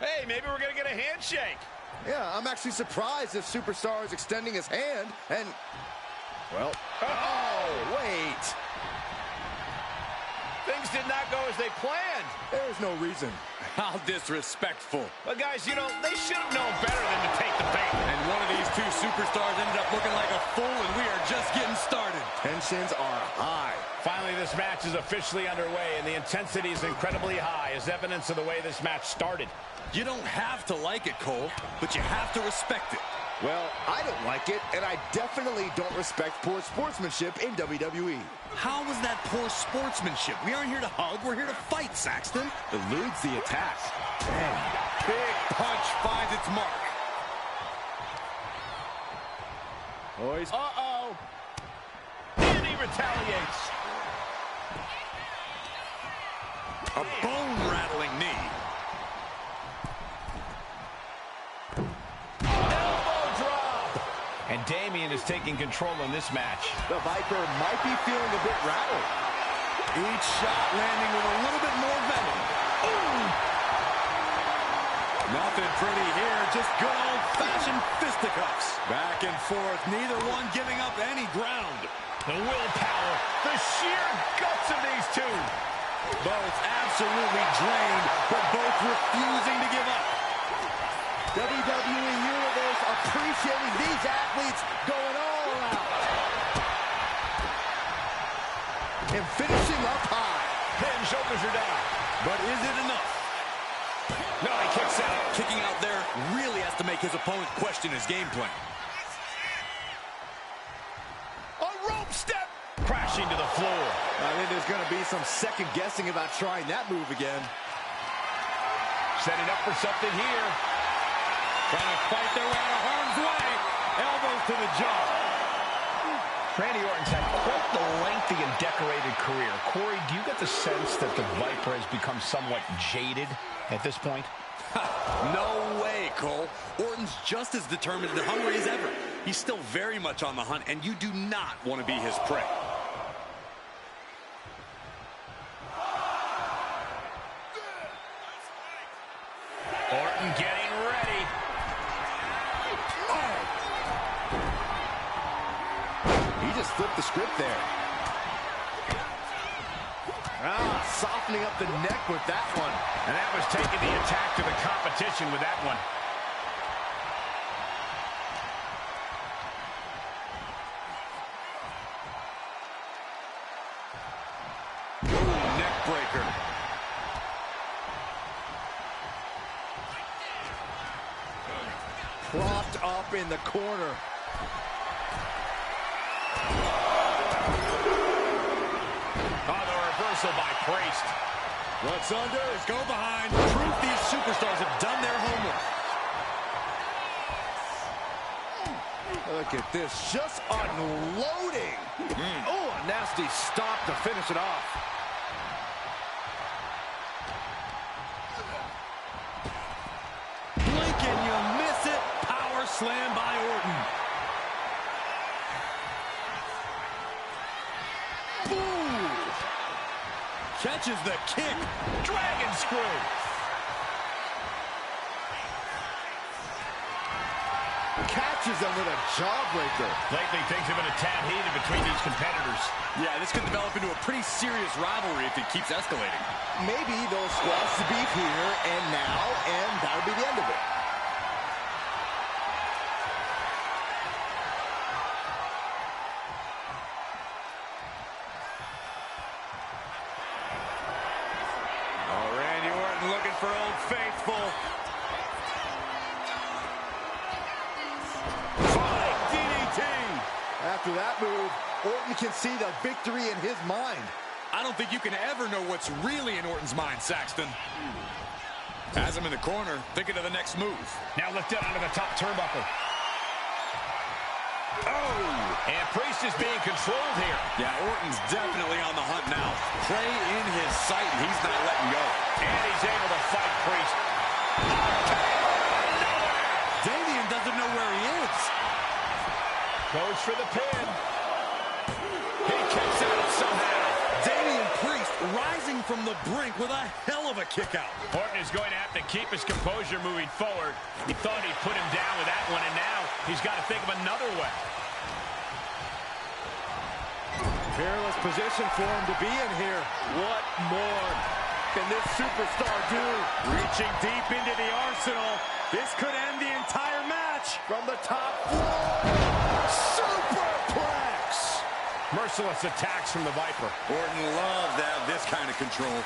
Hey, maybe we're going to get a handshake. Yeah, I'm actually surprised this superstar is extending his hand and... Well... Oh, wait! Things did not go as they planned. There's no reason. How disrespectful. But guys, you know, they should have known better than to take the bait. And one of these two superstars ended up looking like a fool, and we are just getting started. Tensions are high. Finally, this match is officially underway, and the intensity is incredibly high, as evidence of the way this match started. You don't have to like it, Cole, but you have to respect it. Well, I don't like it, and I definitely don't respect poor sportsmanship in WWE. How was that poor sportsmanship? We aren't here to hug, we're here to fight, Saxton. Eludes the attack. Damn. Big punch finds its mark. Boys. Uh-oh. And he retaliates. A bone-rattling knee. And Damian is taking control in this match. The Viper might be feeling a bit rattled. Each shot landing with a little bit more venom. Ooh! Nothing pretty here, just good old-fashioned fisticuffs. Back and forth, neither one giving up any ground. The willpower, the sheer guts of these two. Both absolutely drained, but both refusing to give up. WWE Universe appreciating these athletes going all out. And finishing up high. Head and shoulders are down. But is it enough? No, he kicks out. Kicking out there really has to make his opponent question his game plan. A rope step. Crashing to the floor. I think there's going to be some second guessing about trying that move again. Setting up for something here. Trying to fight their way out of harm's way. Elbows to the jaw. Randy Orton's had quite the lengthy and decorated career. Corey, do you get the sense that the Viper has become somewhat jaded at this point? No way, Cole. Orton's just as determined and hungry as ever. He's still very much on the hunt, and you do not want to be his prey. Orton getting ready. He just flipped the script there. Softening up the neck with that one. And that was taking the attack to the competition with that one. Ooh, neck breaker. Propped up in the corner. Reversal by Priest. What's under? Let's go behind. Proof these superstars have done their homework. Look at this, just unloading. Oh, a nasty stop to finish it off. Blink and you'll miss it. Power slam by Orton. Catches the kick. Dragon screw. Catches him with a jawbreaker. Lately, things have been a tad heated between these competitors. Yeah, this could develop into a pretty serious rivalry if it keeps escalating. Maybe they'll squash the beef here and now, and that'll be the end of it. Looking for Old Faithful. Flying DDT. After that move, Orton can see the victory in his mind. I don't think you can ever know what's really in Orton's mind, Saxton. Has him in the corner, thinking of the next move. Now lifted onto the top turnbuckle. Oh! And Priest is being controlled here. Yeah, Orton's definitely on the hunt now. Prey in his sight, and he's not letting go. And he's able to fight Priest. Damian doesn't know where he is. Goes for the pin. He kicks out somehow. Damian Priest rising from the brink with a hell of a kick out. Orton is going to have to keep his composure moving forward. He thought he'd put him down with that one, and now he's got to think of another way. Perilous position for him to be in here. What more can this superstar do? Reaching deep into the arsenal. This could end the entire match. From the top floor. Superplex. Merciless attacks from the Viper. Orton loves to have this kind of control.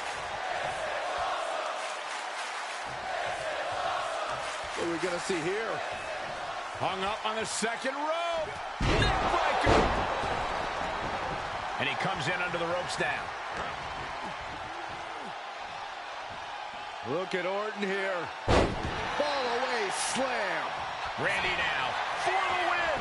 What are we going to see here? Hung up on the second rope. Neckbreaker. And he comes in under the ropes now. Look at Orton here. Fall away slam. Randy now for the win.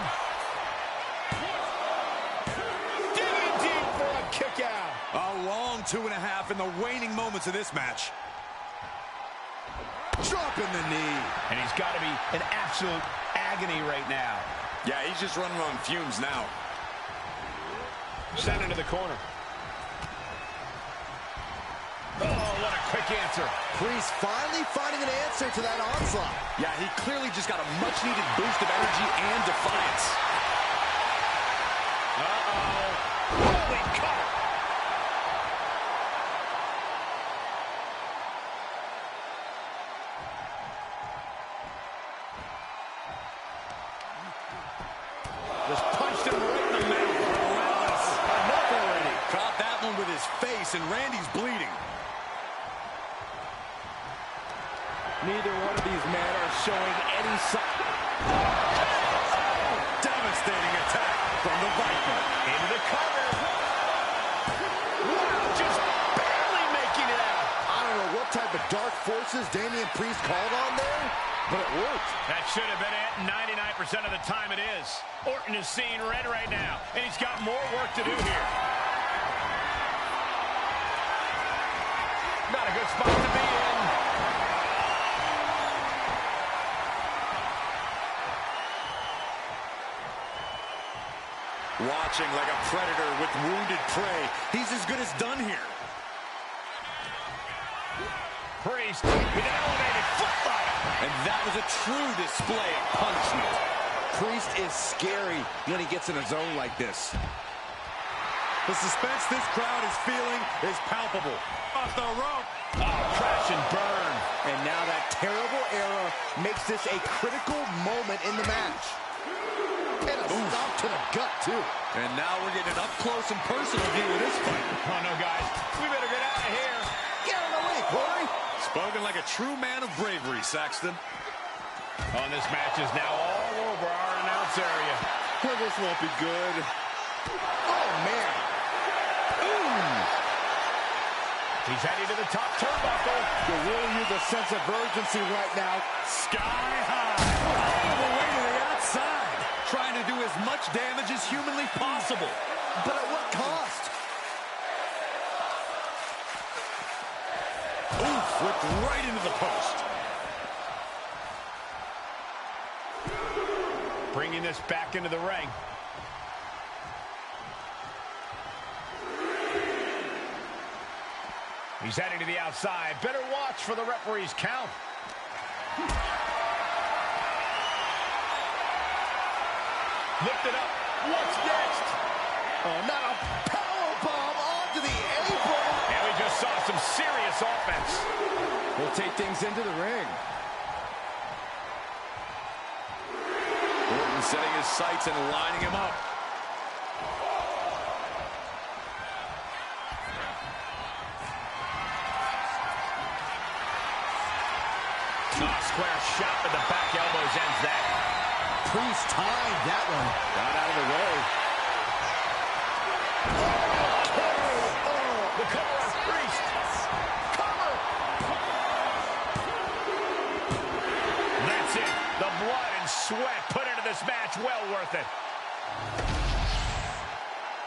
Digging deep for a kick out. A long 2.5 in the waning moments of this match. Dropping the knee. And he's got to be in absolute agony right now. Yeah, he's just running on fumes now. Sent into the corner. Oh, what a quick answer. Priest finally finding an answer to that onslaught. Yeah, he clearly just got a much-needed boost of energy and defiance. Uh-oh. Holy cow. Just punched him right in the middle. Relentless. Enough already. Caught that one with his face, and Randy's bleeding. Neither one of these men are showing any sign. Devastating attack from the Viper. Into the cover. Wow, just barely making it out. I don't know what type of dark forces Damian Priest called on there, but it worked. That should have been it. 99% of the time it is. Orton is seeing red right now, and he's got more work to do here. Not a good spot to be in. Watching like a predator with wounded prey. He's as good as done here. Priest with an elevated footlight. And that was a true display of punishment. Priest is scary when he gets in a zone like this. The suspense this crowd is feeling is palpable. Off the rope. Oh, crash and burn. And now that terrible error makes this a critical moment in the match. And a stop to the gut, too. And now we're getting an up-close and personal view of this fight. Oh, no, guys. We better get out of here. Get out of the way, Corey. Spoken like a true man of bravery, Saxton. Oh, this match is now all over our announce area. Well, this won't be good. Oh, man. Ooh. He's heading to the top turnbuckle. You're really use a sense of urgency right now. Sky high. All the way to the outside. Trying to do as much damage as humanly possible. But at what cost? Ooh, flipped right into the post. Bringing this back into the ring. He's heading to the outside. Better watch for the referee's count. Lift it up. What's next? Oh, not a powerbomb onto the apron. And we just saw some serious offense. We'll take things into the ring. Orton setting his sights and lining him up. Square shot with the back elbows ends that. Priest tied that one. Got out of the way. The cover on Priest. Cover. That's it. The blood and sweat put into this match. Well worth it.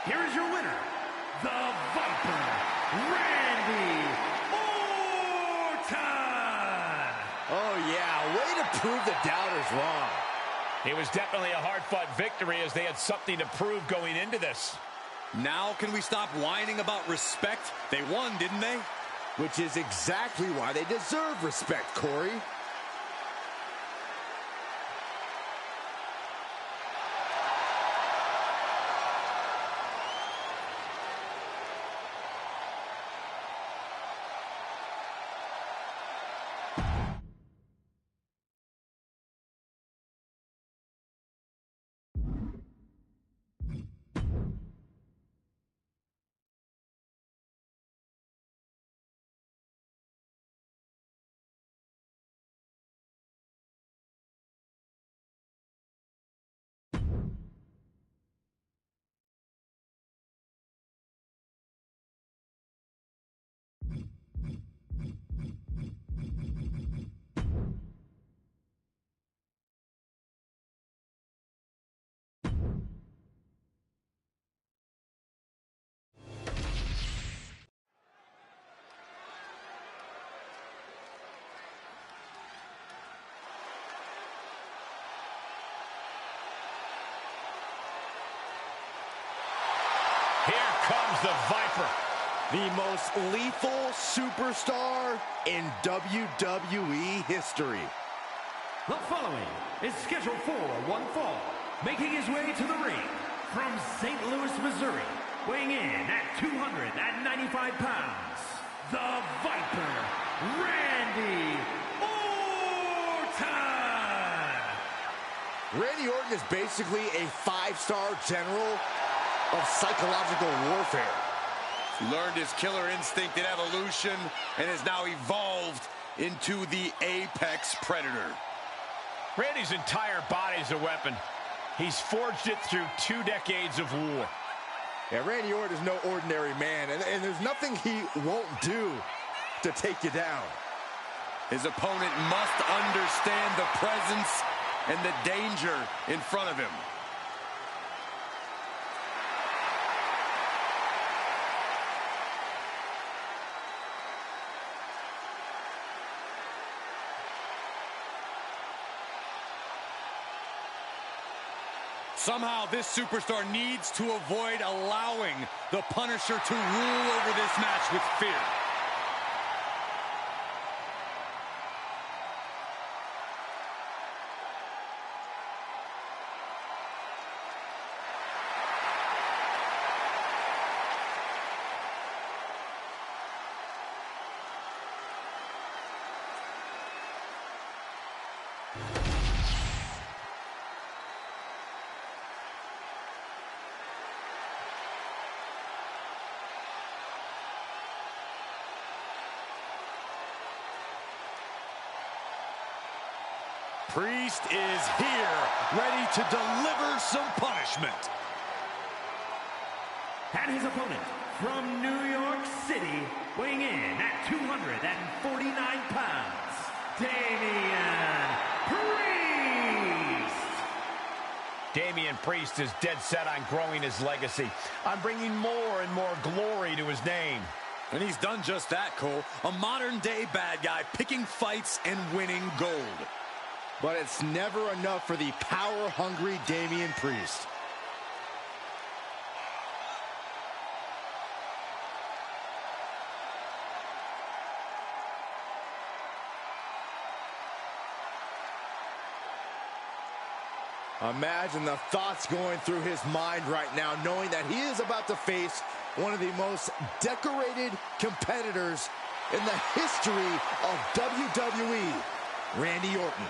Here is your winner, the Viper, Randy Orton. Oh, yeah. Way to prove the doubters wrong. It was definitely a hard-fought victory as they had something to prove going into this. Now can we stop whining about respect? They won, didn't they? which is exactly why they deserve respect, Corey. Here comes the Viper. The most lethal superstar in WWE history. The following is scheduled for one fall. Making his way to the ring from St. Louis, Missouri, weighing in at 295 pounds, the Viper, Randy Orton! Randy Orton is basically a five-star general of psychological warfare. He learned his killer instinct in evolution and has now evolved into the apex predator. Randy's entire body is a weapon. He's forged it through 2 decades of war. Yeah, Randy Orton is no ordinary man, and there's nothing he won't do to take you down. His opponent must understand the presence and the danger in front of him. Somehow, this superstar needs to avoid allowing the Punisher to rule over this match with fear. Priest is here, ready to deliver some punishment. And his opponent from New York City, weighing in at 249 pounds, Damian Priest! Damian Priest is dead set on growing his legacy, on bringing more and more glory to his name. And he's done just that, Cole. A modern-day bad guy picking fights and winning gold. But it's never enough for the power-hungry Damian Priest. Imagine the thoughts going through his mind right now, knowing that he is about to face one of the most decorated competitors in the history of WWE, Randy Orton.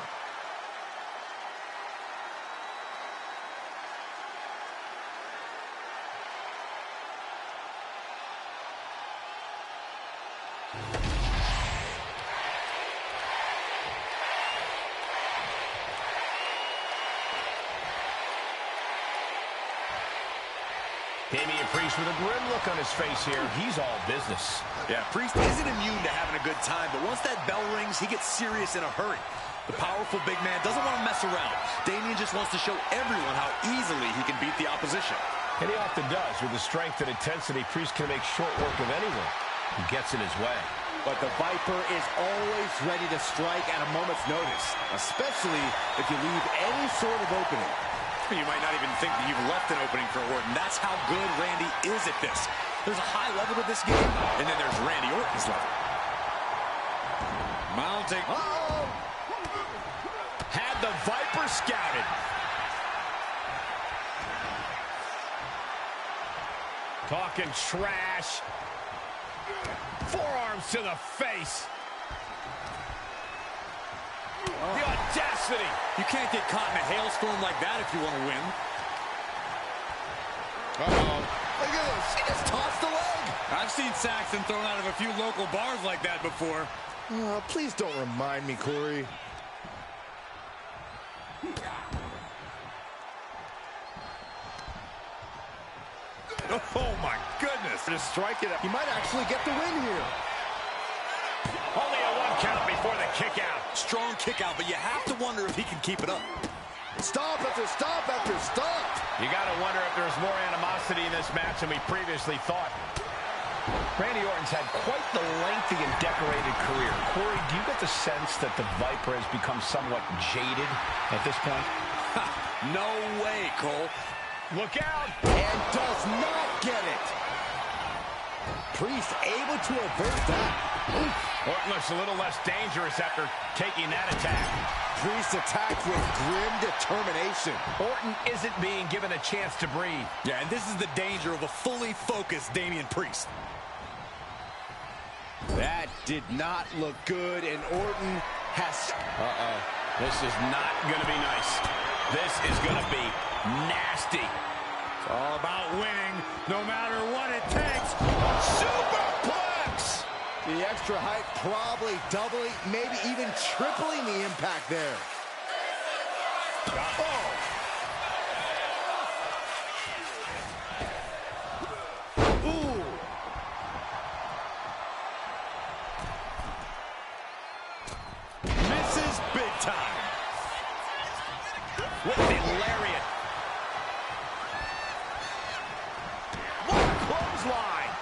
Damian Priest with a grim look on his face here. He's all business. Yeah, Priest isn't immune to having a good time, but once that bell rings, he gets serious in a hurry. The powerful big man doesn't want to mess around. Damian just wants to show everyone how easily he can beat the opposition. And he often does. With the strength and intensity, Priest can make short work of anyone who gets in his way. But the Viper is always ready to strike at a moment's notice, especially if you leave any sort of opening. You might not even think that you've left an opening for Orton. That's how good Randy is at this. There's a high level to this game, and then there's Randy Orton's level. Mounting. Uh-oh. Had the Viper scouted. Talking trash. Forearms to the face. The audacity. You can't get caught in a hailstorm like that if you want to win. Uh-oh. Look at this. She just tossed the leg. I've seen Saxton thrown out of a few local bars like that before. Please don't remind me, Corey. Oh, my goodness. Just strike it up. He might actually get the win here. Only a 1 count before the kick out. Strong kick out, but you have to wonder if he can keep it up. Stop after stop after stop. You got to wonder if there's more animosity in this match than we previously thought. Randy Orton's had quite the lengthy and decorated career. Corey, do you get the sense that the Viper has become somewhat jaded at this point? No way, Cole. Look out! And does not get it. Priest able to avert that. Orton looks a little less dangerous after taking that attack. Priest attacked with grim determination. Orton isn't being given a chance to breathe. Yeah, and this is the danger of a fully focused Damian Priest. That did not look good, and Orton has... This is not going to be nice. This is going to be nasty. It's all about winning, no matter what it takes. Superplex! The extra height probably doubling, maybe even tripling the impact there. Oh! Ooh! Misses big time. With the lariat. What a clothesline.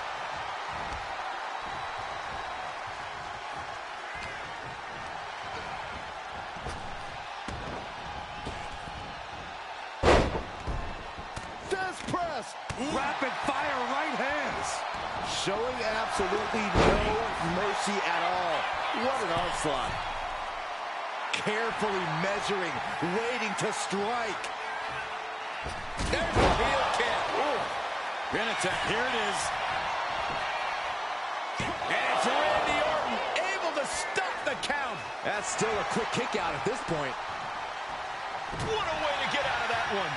Death press! Rapid fire right hands. Showing absolutely no mercy at all. What an onslaught. Carefully measuring, waiting to strike. There's the heel kick. Pin attack. Here it is. And it's Randy Orton able to stop the count. That's still a quick kick out at this point. What a way to get out of that one.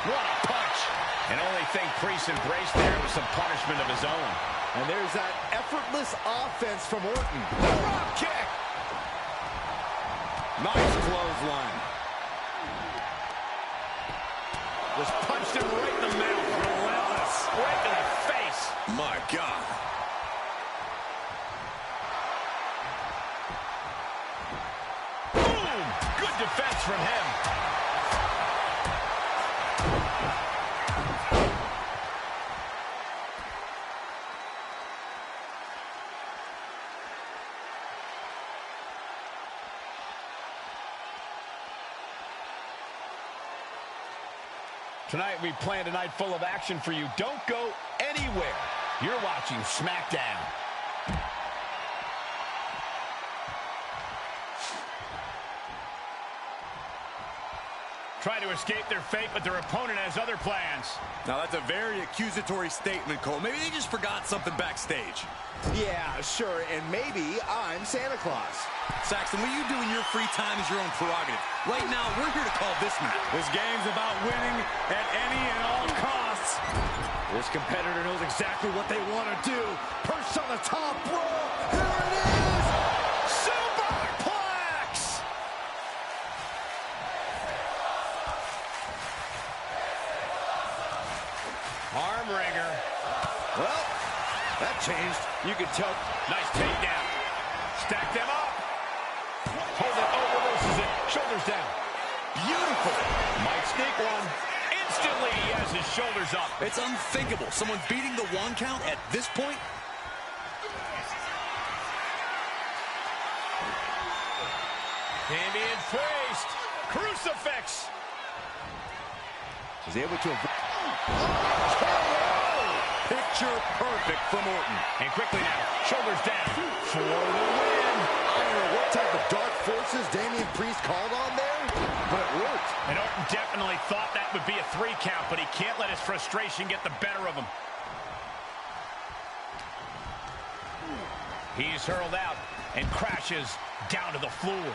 What a punch. And only thing Priest embraced there was some punishment of his own. And there's that effortless offense from Orton. Drop kick. Nice clothesline. Just punched him right in the mouth. Relentless. Right in the face. My God. Boom. Good defense from him. Tonight, we planned a night full of action for you. Don't go anywhere. You're watching SmackDown. Try to escape their fate, but their opponent has other plans. Now, that's a very accusatory statement, Cole. Maybe they just forgot something backstage. Yeah, sure, and maybe I'm Santa Claus. Saxton, what you do in your free time is your own prerogative. Right now, we're here to call this match. This game's about winning at any and all costs. This competitor knows exactly what they want to do. Perched on the top rope. Here it is! Superplex! Arm wringer. Well, that changed. You can tell. Nice takedown. Stack them up. Hold it. Oh, reverses it. Shoulders down. Beautiful. Might sneak one. Instantly, he has his shoulders up. It's unthinkable. Someone beating the 1 count at this point? Damian Priest. Crucifix. Is able to... Picture perfect from Orton. And quickly now, shoulders down for the win. I don't know what type of dark forces Damian Priest called on there, but it worked. And Orton definitely thought that would be a 3 count, but he can't let his frustration get the better of him. He's hurled out and crashes down to the floor.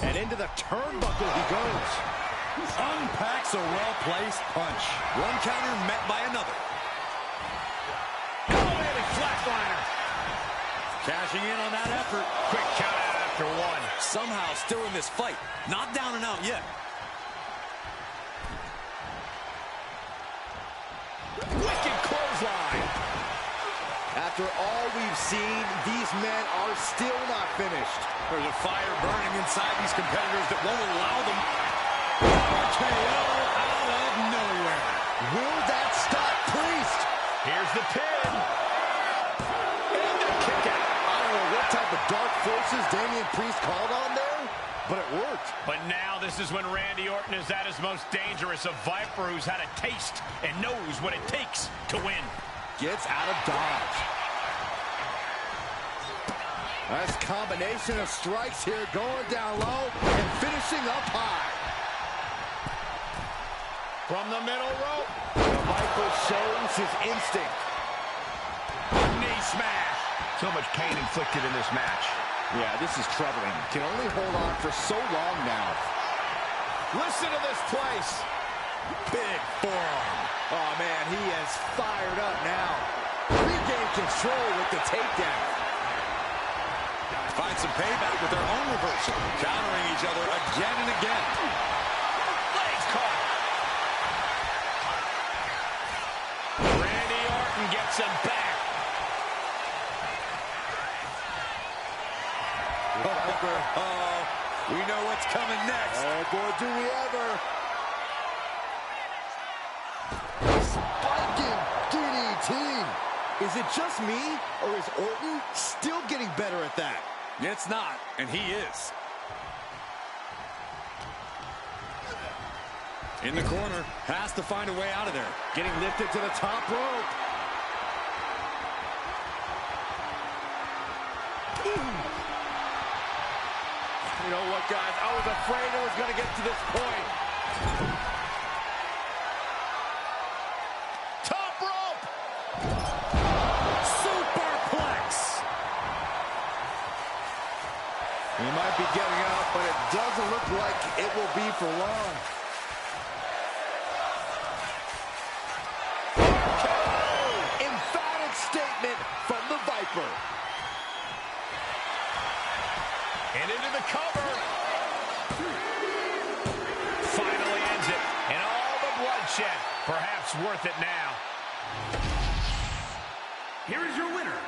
And into the turnbuckle he goes. Unpacks a well-placed punch. One counter met by another. Oh, baby, flatliner. Cashing in on that effort. Quick count out after 1. Somehow still in this fight. Not down and out yet. Wicked clothesline. After all we've seen, these men are still not finished. There's a fire burning inside these competitors that won't allow them. KO out of nowhere. Will that stop Priest? Here's the pin. And the kick out. I don't know what type of dark forces Damian Priest called on there, but it worked. But now this is when Randy Orton is at his most dangerous, a Viper who's had a taste and knows what it takes to win. Gets out of dodge. Nice combination of strikes here, going down low and finishing up high. From the middle rope. The Viper shows his instinct. Knee smash. So much pain inflicted in this match. Yeah, this is troubling. Can only hold on for so long now. Listen to this place. Big forearm. Oh, man, he is fired up now. Regain control with the takedown. Find some payback with their own reversal. Countering each other again and again. Legs caught. Randy Orton gets him back. Oh, we know what's coming next. Oh, boy, do we ever. Spiking DDT. Is it just me, or is Orton still getting better at that? It's not, and he is. In the corner, has to find a way out of there. Getting lifted to the top rope. You know what, guys? I was afraid it was going to get to this point. Top rope! Superplex. He might be getting up, but it doesn't look like it will be for long. Emphatic statement from the Viper. And into the cover. Finally ends it. And all the bloodshed. Perhaps worth it now. Here is your winner,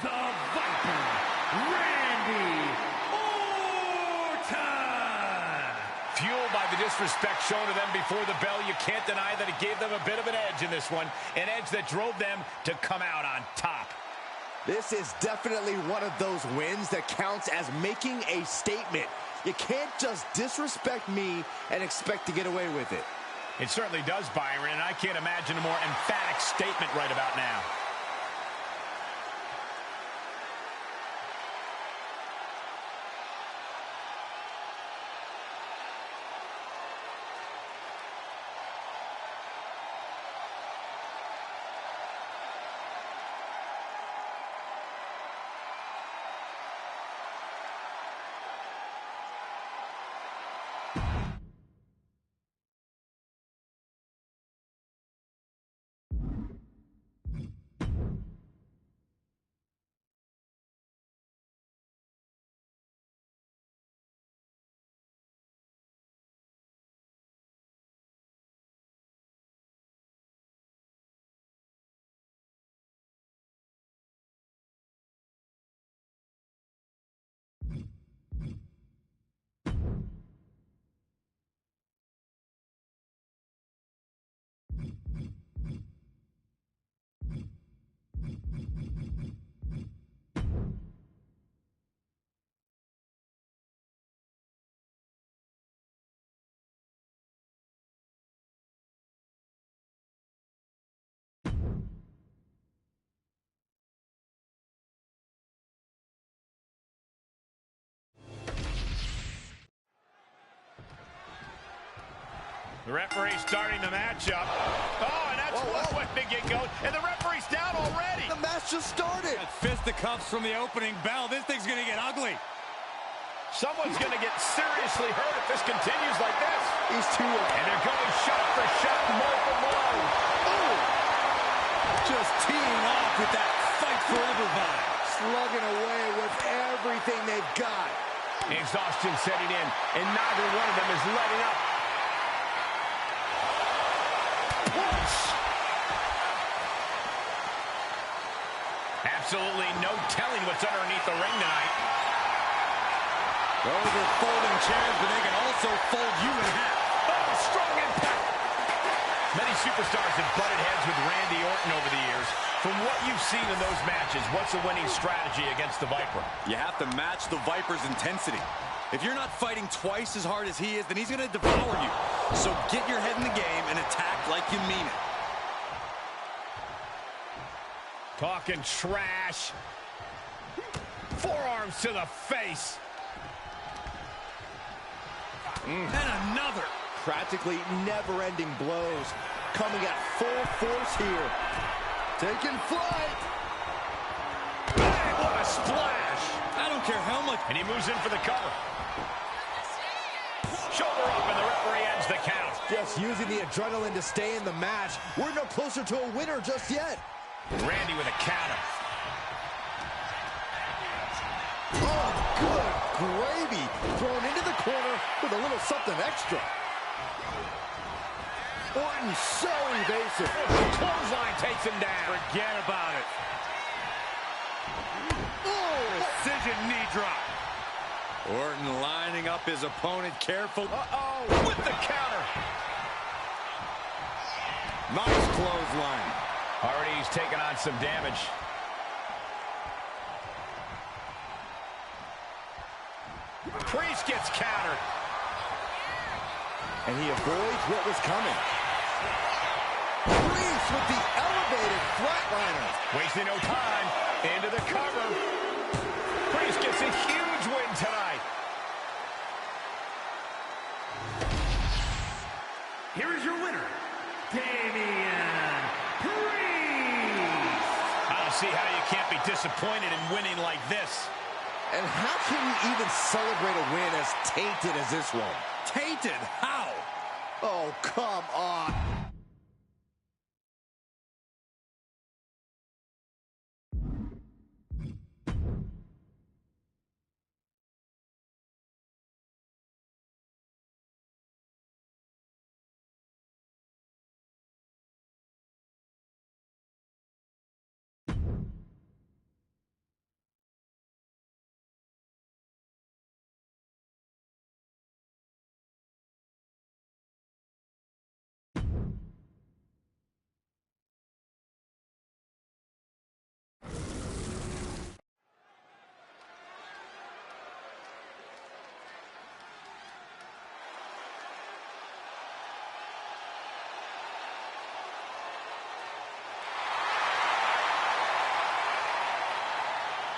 the Viper, Randy Orton. Fueled by the disrespect shown to them before the bell, you can't deny that it gave them a bit of an edge in this one. An edge that drove them to come out on top. This is definitely one of those wins that counts as making a statement. You can't just disrespect me and expect to get away with it. It certainly does, Byron, and I can't imagine a more emphatic statement right about now. The referee starting the matchup. Oh, and that's one way to get going. And the referee's down already. The match just started. Fisticuffs from the opening bell. This thing's going to get ugly. Someone's going to get seriously hurt if this continues like this. These two are... And they're going shot for shot, blow for blow. Oh! Just teeing off with that fight forever vibe. Slugging away with everything they've got. Exhaustion setting in, and neither one of them is letting up. Punch! Absolutely no telling what's underneath the ring tonight. Those are folding chairs, but they can also fold you in half. Oh, strong impact. Many superstars have butted heads with Randy Orton over the years. From what you've seen in those matches, what's a winning strategy against the Viper? You have to match the Viper's intensity. If you're not fighting twice as hard as he is, then he's going to devour you. So get your head in the game and attack like you mean it. Talking trash. Forearms to the face. And another. Practically never-ending blows. Coming at full force here. Taking flight. Bang, what a splash. I don't care how much. And he moves in for the cover. Shoulder up, and the referee ends the count. Just using the adrenaline to stay in the match. We're no closer to a winner just yet. Randy with a counter. Oh, good gravy. Thrown into the corner with a little something extra. Orton so evasive. Clothesline takes him down. Forget about it. Precision knee drop. Orton lining up his opponent careful. Uh-oh, with the counter. Nice clothesline. Already he's taken on some damage. Priest gets countered. And he avoids what was coming. Priest with the elevated flatliner. Wasting no time. Into the cover. Priest gets a huge win tonight. Here is your winner, Damian Priest. I don't see how you can't be disappointed in winning like this. And how can we even celebrate a win as tainted as this one? Tainted? How? Oh, come on.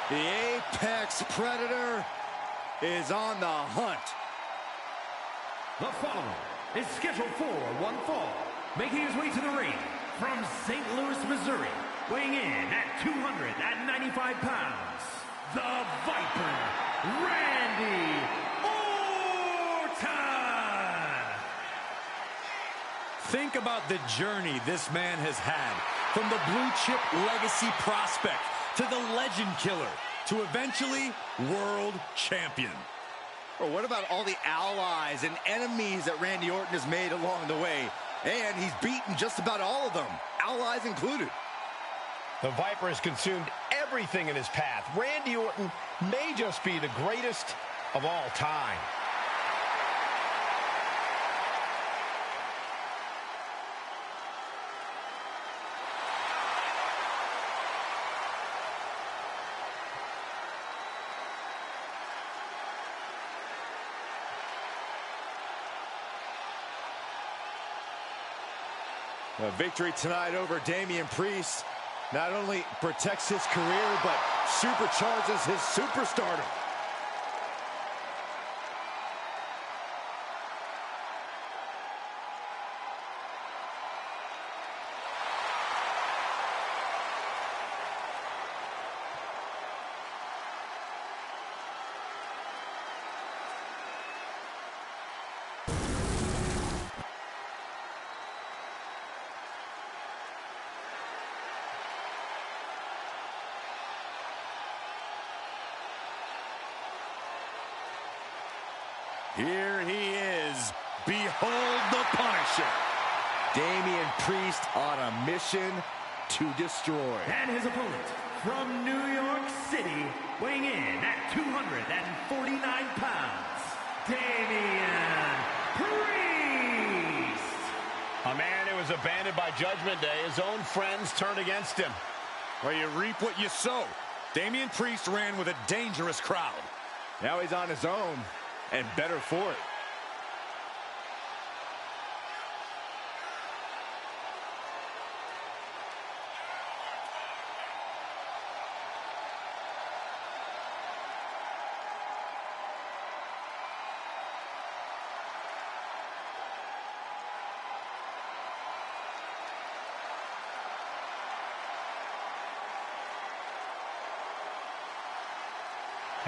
The Apex Predator is on the hunt. The following is scheduled for one fall, making his way to the ring from St. Louis, Missouri, weighing in at 295 pounds, the Viper, Randy Orton! Think about the journey this man has had. From the blue chip legacy prospect to the legend killer to eventually world champion. Or what about all the allies and enemies that Randy Orton has made along the way? And he's beaten just about all of them, allies included. The Viper has consumed everything in his path. Randy Orton may just be the greatest of all time. A victory tonight over Damian Priest not only protects his career, but supercharges his superstardom. Here he is. Behold the Punisher. Damian Priest on a mission to destroy. And his opponent from New York City, weighing in at 249 pounds, Damian Priest. A man who was abandoned by Judgment Day. His own friends turned against him. Well, you reap what you sow. Damian Priest ran with a dangerous crowd. Now he's on his own, and better for it.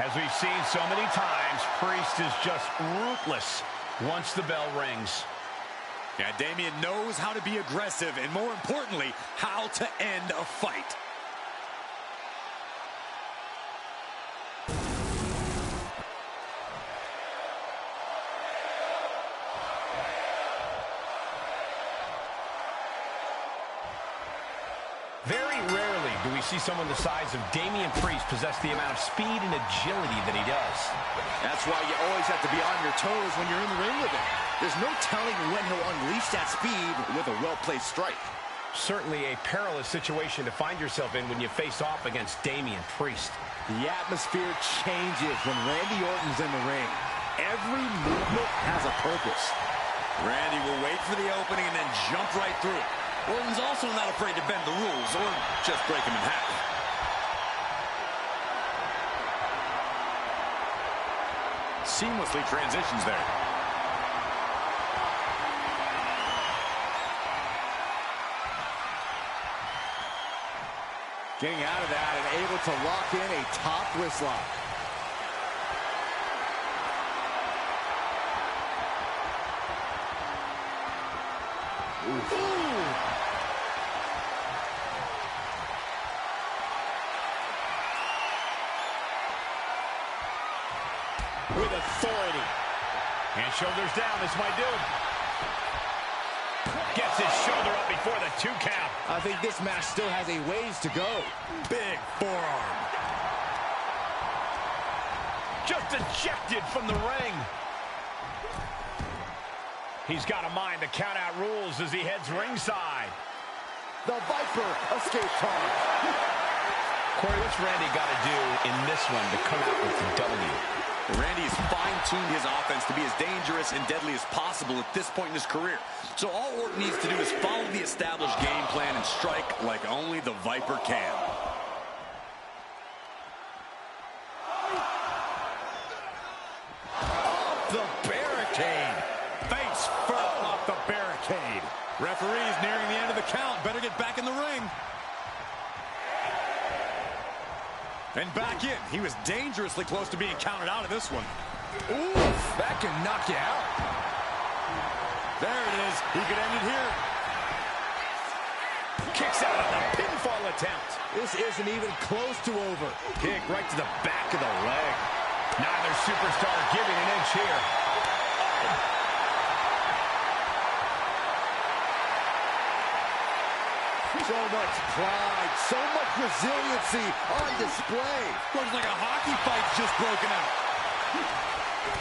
As we've seen so many times, Priest is just ruthless once the bell rings. Yeah, Damian knows how to be aggressive and, more importantly, how to end a fight. Very rarely do we see someone the size of Damian Priest possess the amount of speed and agility that he does. That's why you always have to be on your toes when you're in the ring with him. There's no telling when he'll unleash that speed with a well-placed strike. Certainly a perilous situation to find yourself in when you face off against Damian Priest. The atmosphere changes when Randy Orton's in the ring. Every movement has a purpose. Randy will wait for the opening and then jump right through it. Orton's also not afraid to bend the rules or just break them in half. Seamlessly transitions there. Getting out of that and able to lock in a top wrist lock. Ooh. With authority. And shoulders down, this might do it. Gets his shoulder up before the 2 count. I think this match still has a ways to go. Big forearm. Just ejected from the ring. He's got a mind to count out rules as he heads ringside. The Viper escapes hard. Corey, what's Randy got to do in this one to come out with the W? Randy has fine-tuned his offense to be as dangerous and deadly as possible at this point in his career. So all Orton needs to do is follow the established game plan and strike like only the Viper can. Off the barricade. Face first off the barricade. Referee's nearing the end of the count. Better get back in the ring. And back in. He was dangerously close to being counted out of this one. Ooh, that can knock you out. There it is. He could end it here. Kicks out on the pinfall attempt. This isn't even close to over. Kick right to the back of the leg. Neither superstar giving an inch here. So much pride, so much resiliency on display. Looks like a hockey fight's just broken out.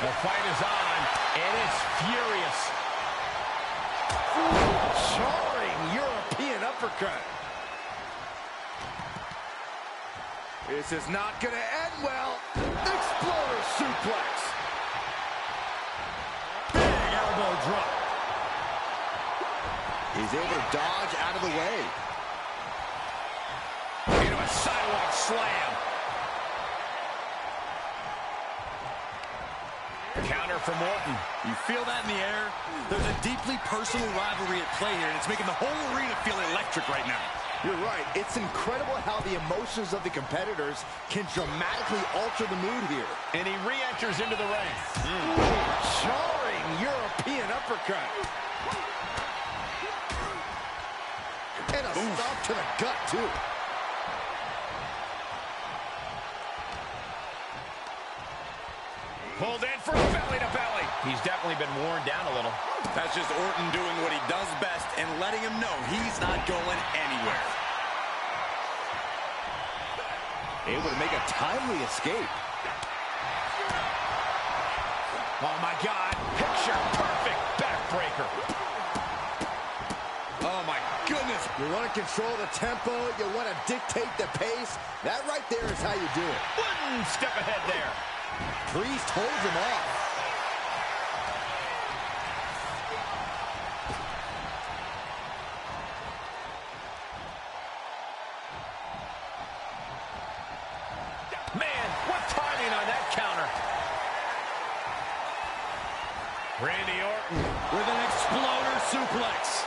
The fight is on, and it's furious. Charring European uppercut. This is not going to end well. Exploder suplex. Big elbow drop. He's able to dodge out of the way. Into a sidewalk slam. Counter from Orton. You feel that in the air? There's a deeply personal rivalry at play here, and it's making the whole arena feel electric right now. You're right. It's incredible how the emotions of the competitors can dramatically alter the mood here. And he re-enters into the ring. Jarring European uppercut. And a stomp to the gut, too. Pulled in for belly to belly. He's definitely been worn down a little. That's just Orton doing what he does best and letting him know he's not going anywhere. Able to make a timely escape. Oh, my God. Picture perfect backbreaker. Oh, my goodness. You want to control the tempo. You want to dictate the pace. That right there is how you do it. One step ahead there. Priest holds him off. Man, what timing on that counter. Randy Orton with an exploder suplex.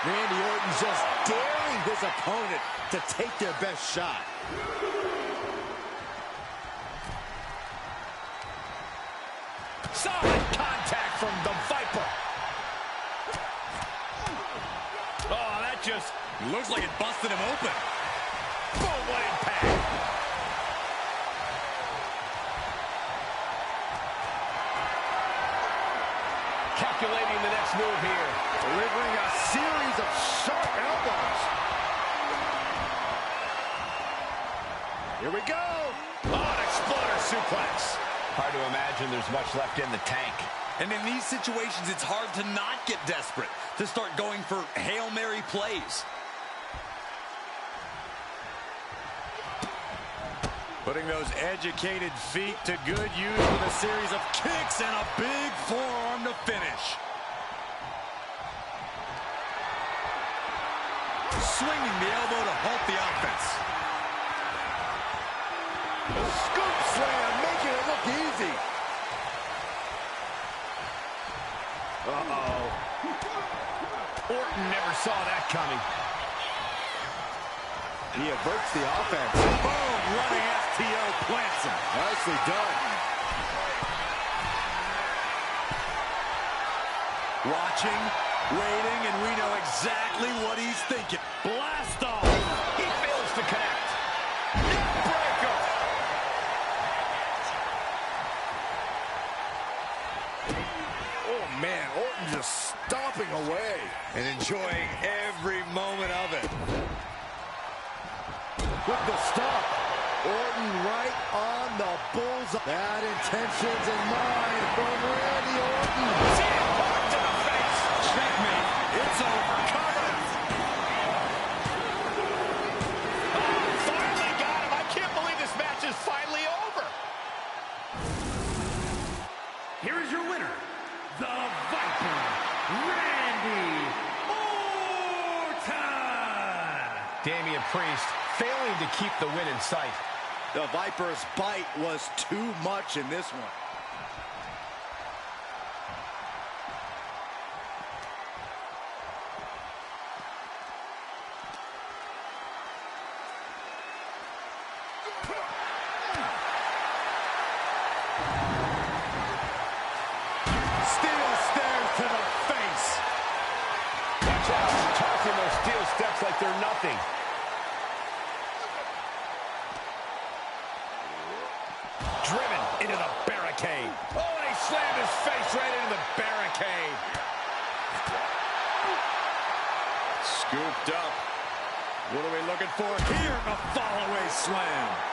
Randy Orton's just daring his opponent to take their best shot. Solid contact from the Viper. Oh, that just Looks like it busted him open. boom, what impact. Calculating the next move here. Delivering a series of sharp elbows. Here we go. Oh, an exploder suplex. Hard to imagine there's much left in the tank. And in these situations, it's hard to not get desperate, to start going for Hail Mary plays. Putting those educated feet to good use with a series of kicks and a big forearm to finish. Swinging the elbow to halt the offense. The scoop slam, making it look easy. Uh-oh. Orton never saw that coming. He averts the offense. Boom, running FTO plants him. Nicely done. Watching, waiting, and we know exactly what he's thinking. Blast off. He fails to connect. Neckbreaker. Oh, man, Orton just stomping away. And enjoying every moment of it. With the stomp. Orton right on the bullseye. Bad intentions in mind from Randy Orton. To the face. Checkmate. It's over. Cover. Oh, finally got him. I can't believe this match is finally over. Here is your winner, the Viper, Randy Orton. Damian Priest failing to keep the win in sight. The Viper's bite was too much in this one. Steel stairs to the face. Watch out. Tossing those steel steps like they're nothing. Driven into the barricade. Oh, and he slammed his face right into the barricade. Scooped up. What are we looking for here? A fallaway slam.